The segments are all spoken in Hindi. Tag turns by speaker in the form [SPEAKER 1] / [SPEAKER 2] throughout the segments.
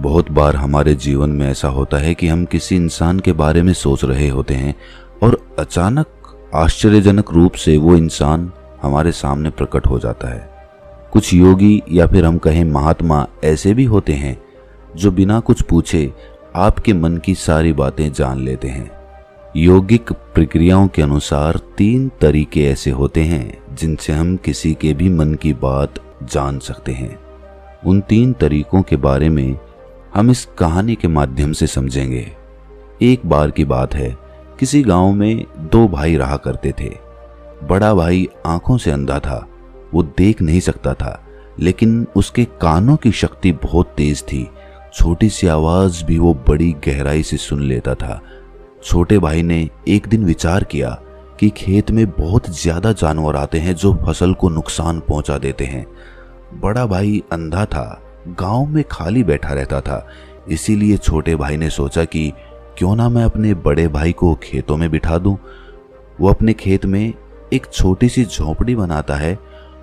[SPEAKER 1] बहुत बार हमारे जीवन में ऐसा होता है कि हम किसी इंसान के बारे में सोच रहे होते हैं और अचानक आश्चर्यजनक रूप से वो इंसान हमारे सामने प्रकट हो जाता है। कुछ योगी या फिर हम कहें महात्मा ऐसे भी होते हैं जो बिना कुछ पूछे आपके मन की सारी बातें जान लेते हैं। योगिक प्रक्रियाओं के अनुसार 3 तरीके ऐसे होते हैं जिनसे हम किसी के भी मन की बात जान सकते हैं। उन 3 तरीकों के बारे में हम इस कहानी के माध्यम से समझेंगे। एक बार की बात है, किसी गांव में 2 भाई रहा करते थे। बड़ा भाई आंखों से अंधा था, वो देख नहीं सकता था, लेकिन उसके कानों की शक्ति बहुत तेज थी। छोटी सी आवाज भी वो बड़ी गहराई से सुन लेता था। छोटे भाई ने एक दिन विचार किया कि खेत में बहुत ज्यादा जानवर आते हैं जो फसल को नुकसान पहुंचा देते हैं। बड़ा भाई अंधा था, गांव में खाली बैठा रहता था, इसीलिए छोटे भाई ने सोचा कि क्यों ना मैं अपने बड़े भाई को खेतों में बिठा दूं। वो अपने खेत में एक छोटी सी झोंपड़ी बनाता है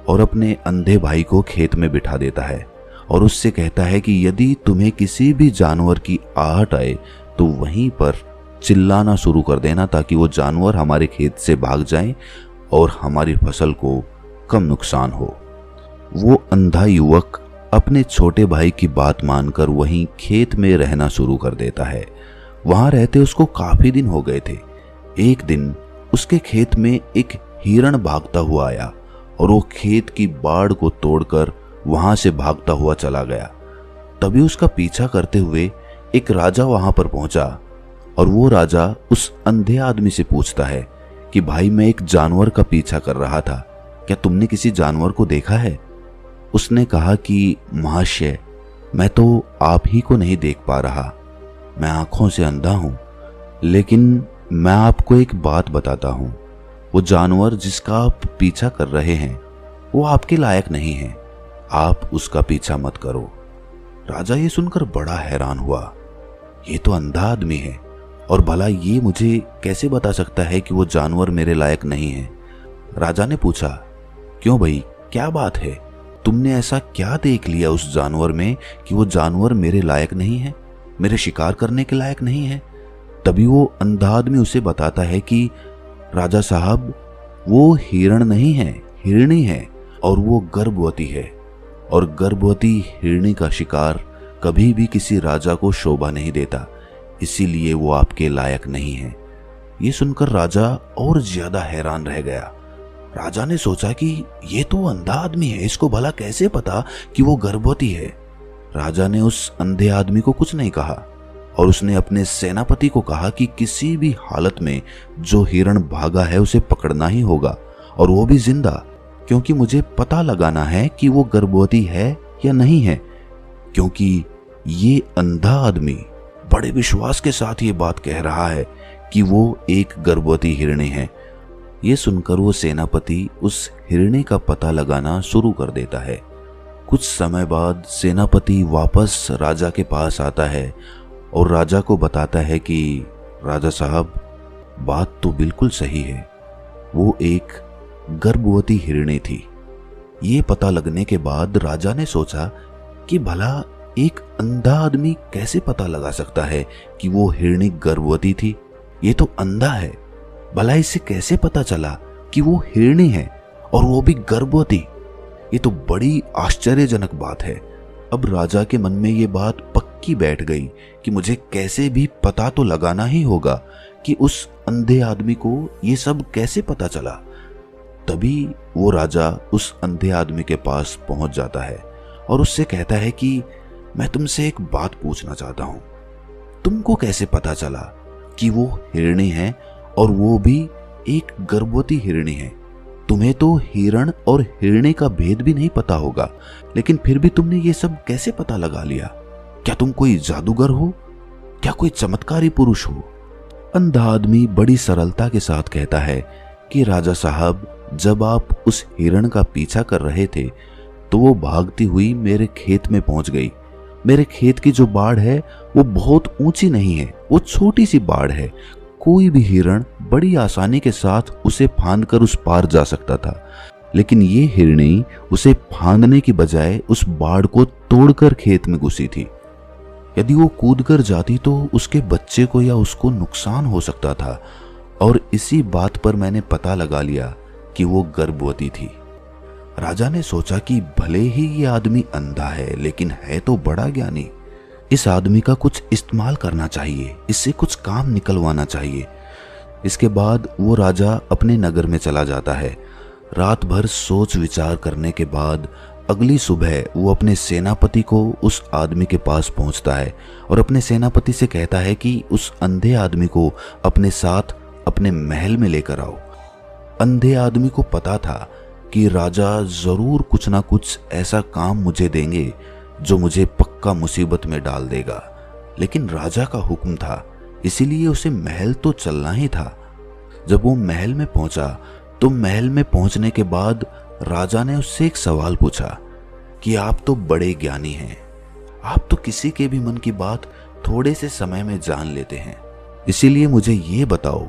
[SPEAKER 1] और अपने अंधे भाई को खेत में बिठा देता है और उससे कहता है कि यदि तुम्हें किसी भी जानवर की आहट आए तो वहीं पर चिल्लाना शुरू कर देना ताकि वो जानवर हमारे खेत से भाग जाएं और हमारी फसल को कम नुकसान हो। वो अंधा युवक अपने छोटे भाई की बात मानकर वहीं खेत में रहना शुरू कर देता है। वहां रहते उसको काफी दिन हो गए थे। एक दिन उसके खेत में एक हिरण भागता हुआ आया और वो खेत की बाड़ को तोड़कर वहां से भागता हुआ चला गया। तभी उसका पीछा करते हुए एक राजा वहां पर पहुंचा और वो राजा उस अंधे आदमी से पूछता है कि भाई, मैं एक जानवर का पीछा कर रहा था, क्या तुमने किसी जानवर को देखा है? उसने कहा कि महाशय, मैं तो आप ही को नहीं देख पा रहा, मैं आंखों से अंधा हूं, लेकिन मैं आपको एक बात बताता हूं, वो जानवर जिसका आप पीछा कर रहे हैं वो आपके लायक नहीं है, आप उसका पीछा मत करो। राजा ये सुनकर बड़ा हैरान हुआ, ये तो अंधा आदमी है और भला ये मुझे कैसे बता सकता है कि वो जानवर मेरे लायक नहीं है? राजा ने पूछा, क्यों भाई, क्या बात है? तुमने ऐसा क्या देख लिया उस जानवर में कि वो जानवर मेरे लायक नहीं है, मेरे शिकार करने के लायक नहीं है? तभी वो अंधा आदमी उसे बताता है कि राजा साहब, वो हिरण नहीं है, हिरणी है और वो गर्भवती है और गर्भवती हिरणी का शिकार कभी भी किसी राजा को शोभा नहीं देता, इसीलिए वो आपके लायक नहीं है। ये सुनकर राजा और ज्यादा हैरान रह गया। राजा ने सोचा कि ये तो अंधा आदमी है, इसको भला कैसे पता कि वो गर्भवती है? राजा ने उस अंधे आदमी को कुछ नहीं कहा और उसने अपने सेनापति को कहा कि किसी भी हालत में जो हिरण भागा है उसे पकड़ना ही होगा और वो भी जिंदा, क्योंकि मुझे पता लगाना है कि वो गर्भवती है या नहीं है। क्योंकि ये अंधा आदमी बड़े विश्वास के साथ ये बात कह रहा है कि वो एक गर्भवती हिरणी है। ये सुनकर वो सेनापति उस हिरणी का पता लगाना शुरू कर देता है। कुछ समय बाद सेनापति वापस राजा के पास आता है और राजा को बताता है कि राजा साहब, बात तो बिल्कुल सही है, वो एक गर्भवती हिरणी थी। ये पता लगने के बाद राजा ने सोचा कि भला एक अंधा आदमी कैसे पता लगा सकता है कि वो हिरणी गर्भवती थी? ये तो अंधा है, भला इसे कैसे पता चला कि वो हिरणी है और वो भी गर्भवती? ये तो बड़ी आश्चर्यजनक बात है। अब राजा के मन में ये बात पक्की बैठ गई कि मुझे कैसे भी पता तो लगाना ही होगा कि उस अंधे आदमी को ये सब कैसे पता चला। तभी वो राजा उस अंधे आदमी के पास पहुंच जाता है और उससे कहता है कि मैं तुमसे एक बात पूछना चाहता हूं, तुमको कैसे पता चला कि वो हिरणी है और वो भी एक गर्भवती हिरणी है? तुम्हें तो हिरण और हिरणी का भेद भी नहीं पता होगा, लेकिन फिर भी तुमने ये सब कैसे पता लगा लिया? क्या तुम कोई जादूगर हो? क्या कोई चमत्कारी पुरुष हो? अंधा आदमी बड़ी सरलता के साथ कहता है कि राजा साहब, जब आप उस हिरण का पीछा कर रहे थे तो वो भागती हुई मेरे खेत में पहुंच गई। मेरे खेत की जो बाड़ है वो बहुत ऊंची नहीं है, वो छोटी सी बाड़ है। कोई भी हिरण बड़ी आसानी के साथ उसे फांदकर उस पार जा सकता था, लेकिन ये हिरणी उसे फांदने की बजाय उस बाड़ को तोड़कर खेत में घुसी थी। यदि वो कूद कर जाती तो उसके बच्चे को या उसको नुकसान हो सकता था, और इसी बात पर मैंने पता लगा लिया कि वो गर्भवती थी। राजा ने सोचा कि भले ही ये आदमी अंधा है, लेकिन है तो बड़ा ज्ञानी। इस आदमी का कुछ इस्तेमाल करना चाहिए, इससे कुछ काम निकलवाना चाहिए। इसके बाद वो राजा अपने नगर में चला जाता है। रात भर सोच विचार करने के बाद अगली सुबह वो अपने सेनापति को उस आदमी के पास पहुंचता है और अपने सेनापति से कहता है कि उस अंधे आदमी को अपने साथ अपने महल में लेकर आओ। अंधे आदमी को पता था कि राजा जरूर कुछ ना कुछ ऐसा काम मुझे देंगे जो मुझे पक्का मुसीबत में डाल देगा, लेकिन राजा का हुक्म था, इसीलिए उसे महल तो चलना ही था। जब वो महल में पहुंचा तो महल में पहुंचने के बाद राजा ने उससे एक सवाल पूछा कि आप तो बड़े ज्ञानी हैं, आप तो किसी के भी मन की बात थोड़े से समय में जान लेते हैं, इसीलिए मुझे ये बताओ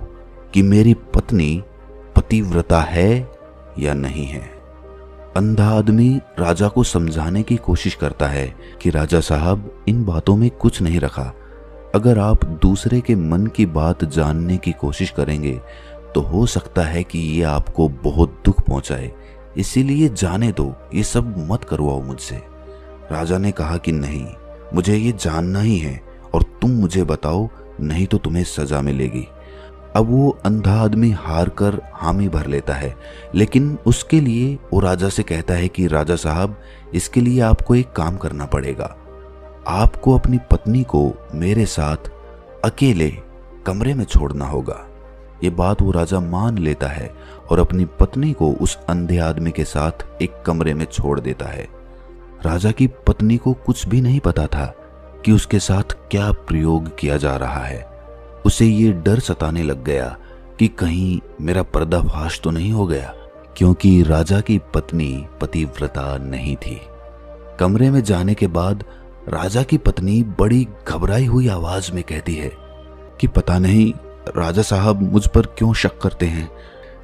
[SPEAKER 1] कि मेरी पत्नी पतिव्रता है या नहीं है। अंधा आदमी राजा को समझाने की कोशिश करता है कि राजा साहब, इन बातों में कुछ नहीं रखा। अगर आप दूसरे के मन की बात जानने की कोशिश करेंगे तो हो सकता है कि ये आपको बहुत दुख पहुंचाए, इसीलिए जाने दो, ये सब मत करवाओ मुझसे। राजा ने कहा कि नहीं, मुझे ये जानना ही है और तुम मुझे बताओ, नहीं तो तुम्हें सजा मिलेगी। अब वो अंधा आदमी हार कर हामी भर लेता है, लेकिन उसके लिए वो राजा से कहता है कि राजा साहब, इसके लिए आपको एक काम करना पड़ेगा। आपको अपनी पत्नी को मेरे साथ अकेले कमरे में छोड़ना होगा। ये बात वो राजा मान लेता है और अपनी पत्नी को उस अंधे आदमी के साथ एक कमरे में छोड़ देता है। राजा की पत्नी को कुछ भी नहीं पता था कि उसके साथ क्या प्रयोग किया जा रहा है। उसे ये डर सताने लग गया कि कहीं मेरा पर्दाफाश तो नहीं हो गया, क्योंकि राजा की पत्नी पतिव्रता नहीं थी। कमरे में जाने के बाद राजा की पत्नी बड़ी घबराई हुई आवाज में कहती है कि पता नहीं राजा साहब मुझ पर क्यों शक करते हैं।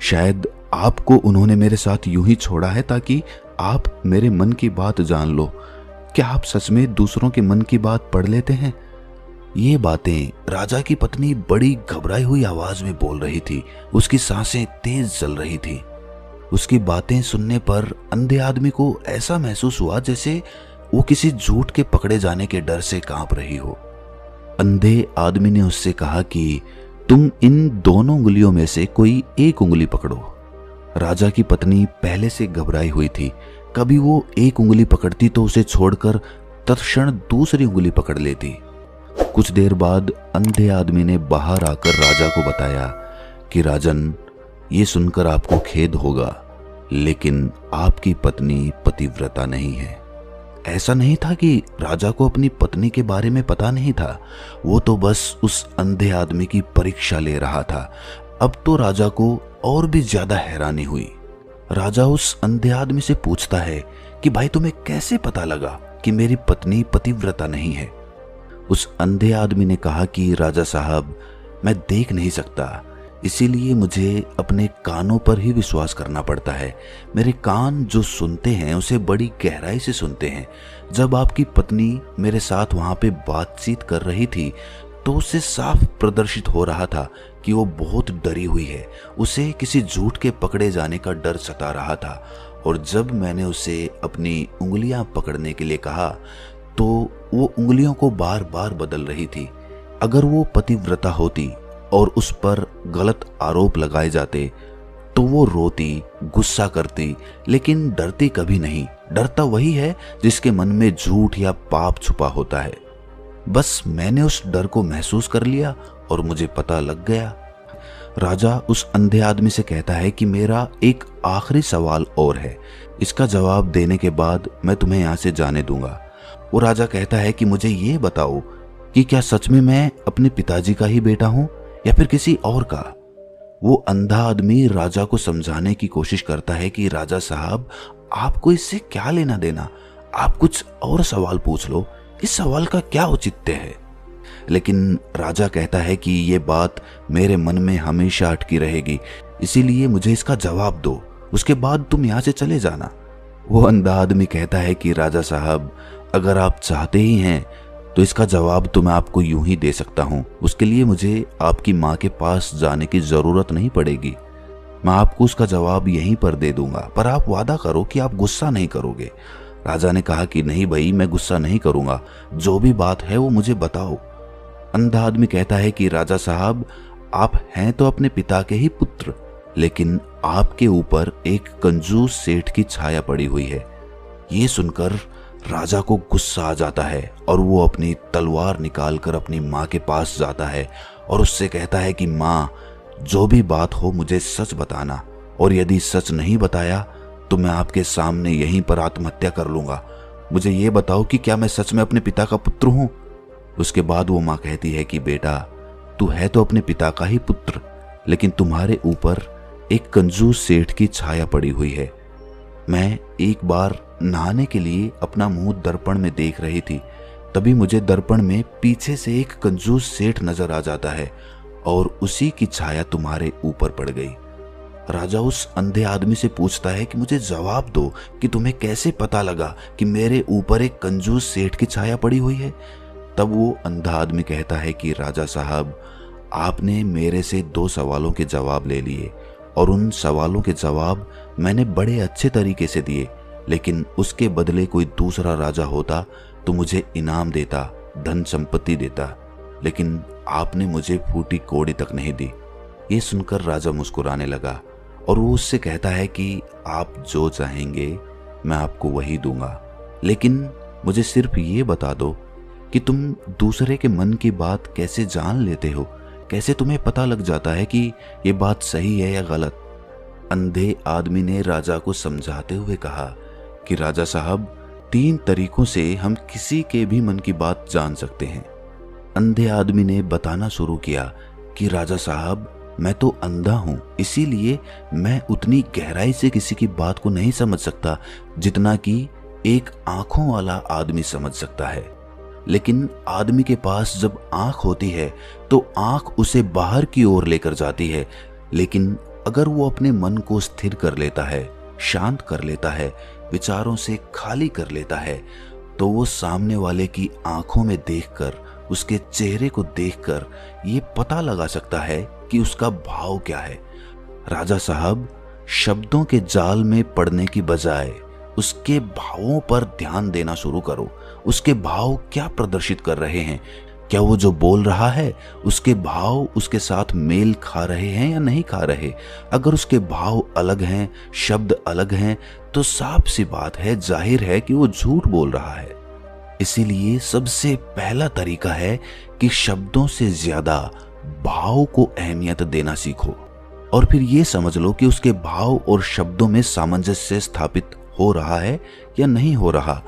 [SPEAKER 1] शायद आपको उन्होंने मेरे साथ यूं ही छोड़ा है ताकि आप मेरे मन की बात जान लो। क्या आप सच में दूसरों के मन की बात पढ़ लेते हैं? ये बातें राजा की पत्नी बड़ी घबराई हुई आवाज में बोल रही थी। उसकी सांसें तेज चल रही थी। उसकी बातें सुनने पर अंधे आदमी को ऐसा महसूस हुआ जैसे वो किसी झूठ के पकड़े जाने के डर से कांप रही हो। अंधे आदमी ने उससे कहा कि तुम इन दोनों उंगलियों में से कोई एक उंगली पकड़ो। राजा की पत्नी पहले से घबराई हुई थी। कभी वो एक उंगली पकड़ती तो उसे छोड़कर तत्क्षण दूसरी उंगली पकड़ लेती। कुछ देर बाद अंधे आदमी ने बाहर आकर राजा को बताया कि राजन, ये सुनकर आपको खेद होगा, लेकिन आपकी पत्नी पतिव्रता नहीं है। ऐसा नहीं था कि राजा को अपनी पत्नी के बारे में पता नहीं था, वो तो बस उस अंधे आदमी की परीक्षा ले रहा था। अब तो राजा को और भी ज्यादा हैरानी हुई। राजा उस अंधे आदमी से पूछता है कि भाई, तुम्हें कैसे पता लगा कि मेरी पत्नी पतिव्रता नहीं है? उस अंधे आदमी ने कहा कि राजा साहब, मैं देख नहीं सकता, इसीलिए मुझे अपने कानों पर ही विश्वास करना पड़ता है। मेरे कान जो सुनते हैं उसे बड़ी गहराई से सुनते हैं। जब आपकी पत्नी मेरे साथ वहां पे बातचीत कर रही थी तो उससे साफ प्रदर्शित हो रहा था कि वो बहुत डरी हुई है। उसे किसी झूठ के पकड़े जाने का डर सता रहा था, और जब मैंने उसे अपनी उंगलियां पकड़ने के लिए कहा तो वो उंगलियों को बार बार बदल रही थी। अगर वो पतिव्रता होती और उस पर गलत आरोप लगाए जाते तो वो रोती, गुस्सा करती, लेकिन डरती कभी नहीं। डरता वही है जिसके मन में झूठ या पाप छुपा होता है। बस मैंने उस डर को महसूस कर लिया और मुझे पता लग गया। राजा उस अंधे आदमी से कहता है कि मेरा एक आखिरी सवाल और है, इसका जवाब देने के बाद मैं तुम्हें यहाँ से जाने दूंगा। वो राजा कहता है कि मुझे ये बताओ कि क्या सच में मैं अपने पिताजी का ही बेटा हूं या फिर किसी और का? वो अंधा आदमी राजा को समझाने की कोशिश करता है कि राजा साहब, आपको इससे क्या लेना देना, आप कुछ और सवाल पूछ लो, इस सवाल का क्या औचित्य है? लेकिन राजा कहता है कि ये बात मेरे मन में हमेशा अटकी रहेगी, इसीलिए मुझे इसका जवाब दो, उसके बाद तुम यहाँ से चले जाना। वो अंधा आदमी कहता है कि राजा साहब, अगर आप चाहते ही हैं तो इसका जवाब तो मैं आपको यूं ही दे सकता हूं। उसके लिए मुझे आपकी माँ के पास जाने की जरूरत नहीं पड़ेगी। मैं आपको उसका जवाब यहीं पर दे दूंगा, पर आप वादा करो कि आप गुस्सा नहीं करोगे। राजा ने कहा कि नहीं भाई, मैं गुस्सा नहीं करूंगा, जो भी बात है वो मुझे बताओ। अंधा आदमी कहता है कि राजा साहब, आप हैं तो अपने पिता के ही पुत्र, लेकिन आपके ऊपर एक कंजूस सेठ की छाया पड़ी हुई है। ये सुनकर राजा को गुस्सा आ जाता है और वो अपनी तलवार निकालकर अपनी माँ के पास जाता है और उससे कहता है कि माँ, जो भी बात हो मुझे सच बताना, और यदि सच नहीं बताया तो मैं आपके सामने यहीं पर आत्महत्या कर लूंगा। मुझे ये बताओ कि क्या मैं सच में अपने पिता का पुत्र हूं? उसके बाद वो माँ कहती है कि बेटा, तू है तो अपने पिता का ही पुत्र, लेकिन तुम्हारे ऊपर एक कंजूस सेठ की छाया पड़ी हुई है। मैं एक बार नहाने के लिए अपना मुंह दर्पण में देख रही थी, तभी मुझे दर्पण में पीछे से एक कंजूस सेठ नजर आ जाता है और उसी की छाया तुम्हारे ऊपर पड़ गई। राजा उस अंधे आदमी से पूछता है कि मुझे जवाब दो कि तुम्हें कैसे पता लगा कि मेरे ऊपर एक कंजूस सेठ की छाया पड़ी हुई है। तब वो अंधा आदमी कहता है कि राजा साहब, आपने मेरे से 2 सवालों के जवाब ले लिए और उन सवालों के जवाब मैंने बड़े अच्छे तरीके से दिए, लेकिन उसके बदले कोई दूसरा राजा होता तो मुझे इनाम देता, धन संपत्ति देता, लेकिन आपने मुझे फूटी कौड़ी तक नहीं दी। ये सुनकर राजा मुस्कुराने लगा और वो उससे कहता है कि आप जो चाहेंगे मैं आपको वही दूंगा, लेकिन मुझे सिर्फ ये बता दो कि तुम दूसरे के मन की बात कैसे जान लेते हो, कैसे तुम्हें पता लग जाता है कि ये बात सही है या गलत। अंधे आदमी ने राजा को समझाते हुए कहा कि राजा साहब, 3 तरीकों से हम किसी के भी मन की बात जान सकते हैं। अंधे आदमी ने बताना शुरू किया कि राजा साहब, मैं तो अंधा हूं, इसीलिए मैं उतनी गहराई से किसी की बात को नहीं समझ सकता जितना कि एक आंखों वाला आदमी समझ सकता है। लेकिन आदमी के पास जब आंख होती है तो आंख उसे बाहर की ओर लेकर जाती है, लेकिन अगर वो अपने मन को स्थिर कर लेता है, शांत कर लेता है, विचारों से खाली कर लेता है, तो वो सामने वाले की आंखों में देखकर, उसके चेहरे को देखकर ये पता लगा सकता है कि उसका भाव क्या है। राजा साहब, शब्दों के जाल में पड़ने की बजाय उसके भावों पर ध्यान देना शुरू करो। उसके भाव क्या प्रदर्शित कर रहे हैं, क्या वो जो बोल रहा है उसके भाव उसके साथ मेल खा रहे हैं या नहीं खा रहे। अगर उसके भाव अलग हैं, शब्द अलग हैं, तो साफ सी बात है, जाहिर है कि वो झूठ बोल रहा है। इसीलिए सबसे पहला तरीका है कि शब्दों से ज्यादा भाव को अहमियत देना सीखो और फिर ये समझ लो कि उसके भाव और शब्दों में सामंजस्य स्थापित हो रहा है या नहीं हो रहा।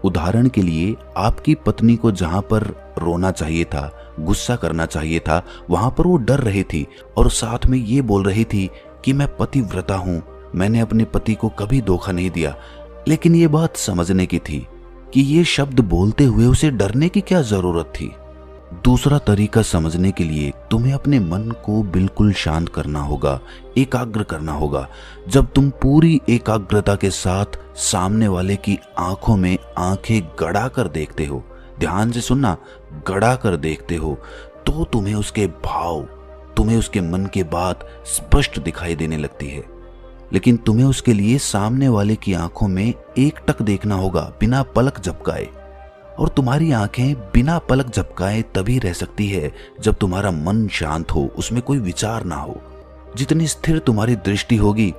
[SPEAKER 1] उदाहरण के लिए, आपकी पत्नी को जहां पर रोना चाहिए था, गुस्सा करना चाहिए था, वहां पर वो डर रही थी और साथ में ये बोल रही थी कि मैं पतिव्रता हूं, मैंने अपने पति को कभी धोखा नहीं दिया। लेकिन ये बात समझने की थी कि ये शब्द बोलते हुए उसे डरने की क्या जरूरत थी। दूसरा तरीका समझने के लिए तुम्हें अपने मन को बिल्कुल शांत करना होगा, एकाग्र करना होगा। जब तुम पूरी एकाग्रता के साथ सामने वाले की आंखों में आंखें गड़ा कर देखते हो, ध्यान से सुनना, गड़ा कर देखते हो, तो तुम्हें उसके भाव, तुम्हें उसके मन की बात स्पष्ट दिखाई देने लगती है। लेकिन तुम्हें उसके लिए सामने वाले की आंखों में एकटक देखना होगा, बिना पलक झपकाए। और तुम्हारी आंखें बिना पलक झपकाए तभी रह सकती है जब तुम्हारा मन शांत हो, उसमें कोई विचार ना हो। जितनी स्थिर तुम्हारी दृष्टि होगी,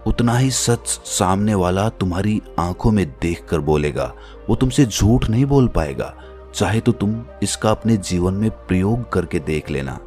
[SPEAKER 1] उतना ही सच सामने वाला तुम्हारी आंखों में देखकर बोलेगा। वो तुमसे झूठ नहीं बोल पाएगा। चाहे तो तुम इसका अपने जीवन में प्रयोग करके देख लेना।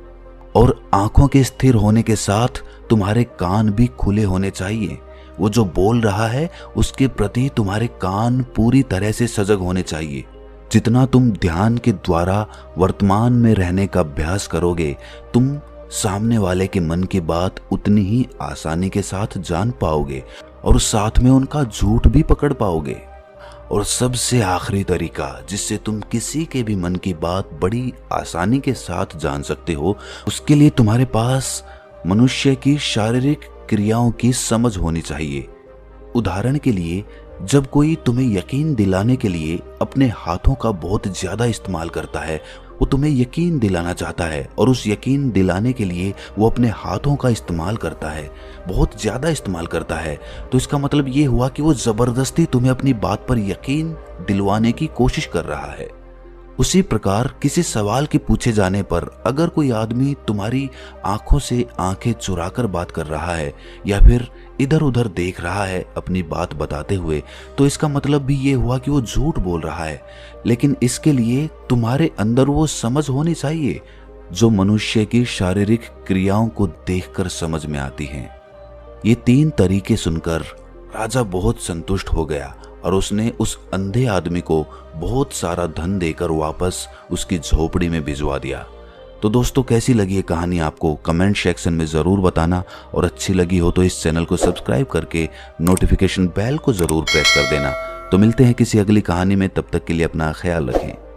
[SPEAKER 1] और आंखों के स्थिर होने के साथ तुम्हारे कान भी खुले होने चाहिए। वो जो बोल रहा है उसके प्रति तुम्हारे कान पूरी तरह से सजग होने चाहिए। जितना तुम ध्यान के द्वारा वर्तमान में रहने का अभ्यास करोगे, तुम सामने वाले के मन की बात उतनी ही आसानी के साथ जान पाओगे और साथ में उनका झूठ भी पकड़ पाओगे। और सबसे आखिरी तरीका जिससे तुम किसी के भी मन की बात बड़ी आसानी के साथ जान सकते हो, उसके लिए तुम्हारे पास मनुष्य की शारीरिक क्रियाओं की समझ होनी चाहिए। उदाहरण के लिए, जब कोई तुम्हें यकीन दिलाने के लिए अपने हाथों का बहुत ज्यादा इस्तेमाल करता है, वो तुम्हें यकीन दिलाना चाहता है और उस यकीन दिलाने के लिए वो अपने हाथों का इस्तेमाल करता है, बहुत ज्यादा इस्तेमाल करता है, तो इसका मतलब ये हुआ कि वो जबरदस्ती तुम्हें अपनी बात पर यकीन दिलवाने की कोशिश कर रहा है। उसी प्रकार किसी सवाल के पूछे जाने पर अगर कोई आदमी तुम्हारी आंखों से आंखें चुराकर बात कर रहा है या फिर इधर उधर देख रहा है अपनी बात बताते हुए, तो इसका मतलब भी ये हुआ कि वो झूठ बोल रहा है। लेकिन इसके लिए तुम्हारे अंदर वो समझ होनी चाहिए जो मनुष्य की शारीरिक क्रियाओं को देखकर समझ में आती हैं। ये 3 तरीके सुनकर राजा बहुत संतुष्ट हो गया और उसने उस अंधे आदमी को बहुत सारा धन देकर वापस उसकी झोपड़ी में भिजवा दिया। तो दोस्तों, कैसी लगी ये कहानी आपको कमेंट सेक्शन में ज़रूर बताना, और अच्छी लगी हो तो इस चैनल को सब्सक्राइब करके नोटिफिकेशन बेल को ज़रूर प्रेस कर देना। तो मिलते हैं किसी अगली कहानी में, तब तक के लिए अपना ख्याल रखें।